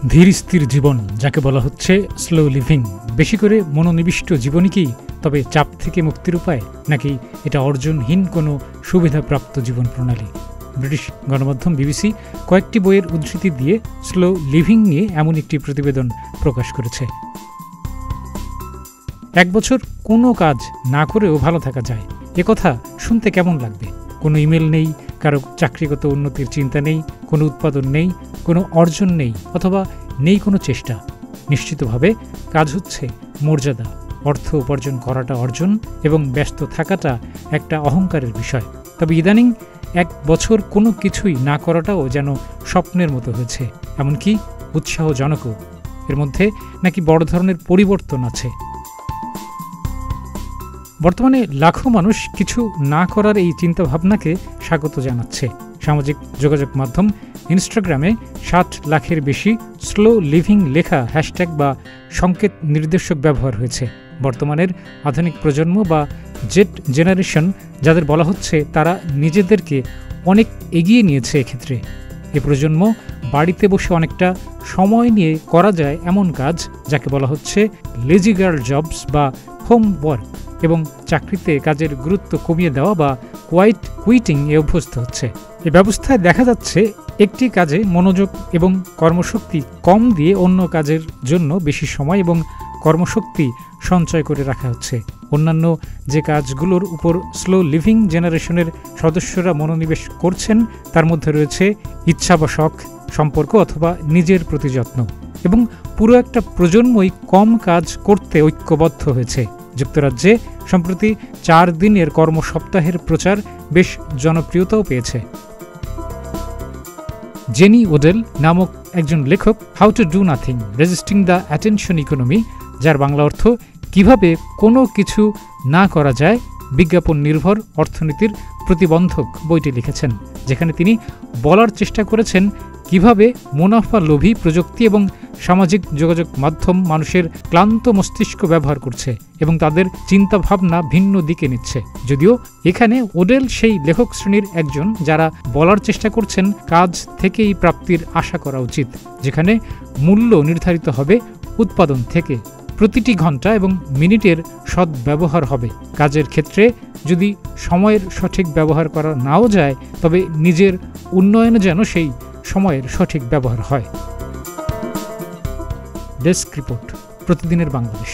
ধীর স্থির জীবন যাকে বলা হচ্ছে স্লো লিভিং, বেশি করে মনোনিবিষ্ট জীবনই কি তবে চাপ থেকে মুক্তির উপায়, নাকি এটা অর্জনহীন কোনো সুবিধাপ্রাপ্ত জীবন প্রণালী? ব্রিটিশ গণমাধ্যম বিবিসি কয়েকটি বইয়ের উদ্ধৃতি দিয়ে স্লো লিভিং নিয়ে এমন একটি প্রতিবেদন প্রকাশ করেছে। 1 বছর কোনো কাজ না করেও ভালো থাকা যায়, একথা শুনতে কেমন লাগবে? কোনো ইমেল নেই, কারো চাকরিগত উন্নতির চিন্তা নেই, কোনো উৎপাদন নেই, কোনো অর্জন নেই, অথবা নেই কোনো চেষ্টা। নিশ্চিতভাবে কাজ হচ্ছে মর্যাদা, অর্থ উপার্জন করাটা অর্জন এবং ব্যস্ত থাকাটা একটা অহংকারের বিষয়। তবে ইদানিং 1 বছর কোনো কিছুই না করাটাও যেন স্বপ্নের মতো হয়েছে, এমনকি উৎসাহজনকও। এর মধ্যে নাকি বড় ধরনের পরিবর্তন আছে। বর্তমানে লাখো মানুষ কিছু না করার এই চিন্তাভাবনাকে স্বাগত জানাচ্ছে। সামাজিক যোগাযোগ মাধ্যম ইনস্টাগ্রামে 7 লাখের বেশি স্লো লিভিং লেখা হ্যাশট্যাগ বা সংকেত নির্দেশক ব্যবহার হয়েছে। বর্তমানের আধুনিক প্রজন্ম বা জেড জেনারেশন, যাদের বলা হচ্ছে তারা নিজেদেরকে অনেক এগিয়ে নিয়েছে এক্ষেত্রে। এ প্রজন্ম বাড়িতে বসে অনেকটা সময় নিয়ে করা যায় এমন কাজ যাকে বলা হচ্ছে লেজি গার্ল জবস বা হোম ওয়ার্ক, এবং চাকরিতে কাজের গুরুত্ব কমিয়ে দেওয়া বা কোয়াইট কুইটিং এ অভ্যস্ত হচ্ছে। এ ব্যবস্থায় দেখা যাচ্ছে একটি কাজে মনোযোগ এবং কর্মশক্তি কম দিয়ে অন্য কাজের জন্য বেশি সময় এবং কর্মশক্তি সঞ্চয় করে রাখা হচ্ছে। অন্যান্য যে কাজগুলোর উপর স্লো লিভিং জেনারেশনের সদস্যরা মনোনিবেশ করছেন তার মধ্যে রয়েছে ইচ্ছা বা শখ, সম্পর্ক অথবা নিজের প্রতি যত্ন। এবং পুরো একটা প্রজন্মই কম কাজ করতে ঐক্যবদ্ধ হয়েছে। যুক্তরাজ্যে সম্প্রতি 4 দিনের কর্মসপ্তাহের প্রচার বেশ জনপ্রিয়তাও পেয়েছে। জেনি ওডেল নামক একজন লেখক how to do nothing resisting the attention economy, যার বাংলা অর্থ কিভাবে কোনো কিছু না করা যায় বিজ্ঞাপন নির্ভর অর্থনীতির প্রতিবন্ধক, বইটি লিখেছেন, যেখানে তিনি বলার চেষ্টা করেছেন কিভাবে মুনাফা লোভী প্রযুক্তি এবং সামাজিক যোগাযোগ মাধ্যম মানুষের ক্লান্ত মস্তিষ্ক ব্যবহার করছে এবং তাদের চিন্তাভাবনা ভিন্ন দিকে নিচ্ছে। যদিও এখানে ওডেল সেই লেখক শ্রেণীর একজন যারা বলার চেষ্টা করছেন কাজ থেকেই প্রাপ্তির আশা করা উচিত, যেখানে মূল্য নির্ধারিত হবে উৎপাদন থেকে, প্রতিটি ঘন্টা এবং মিনিটের সদ্ব্যবহার হবে। কাজের ক্ষেত্রে যদি সময়ের সঠিক ব্যবহার করা নাও যায়, তবে নিজের উন্নয়নে যেন সেই সময়ের সঠিক ব্যবহার হয়। ডেস্ক রিপোর্ট, প্রতিদিনের বাংলাদেশ।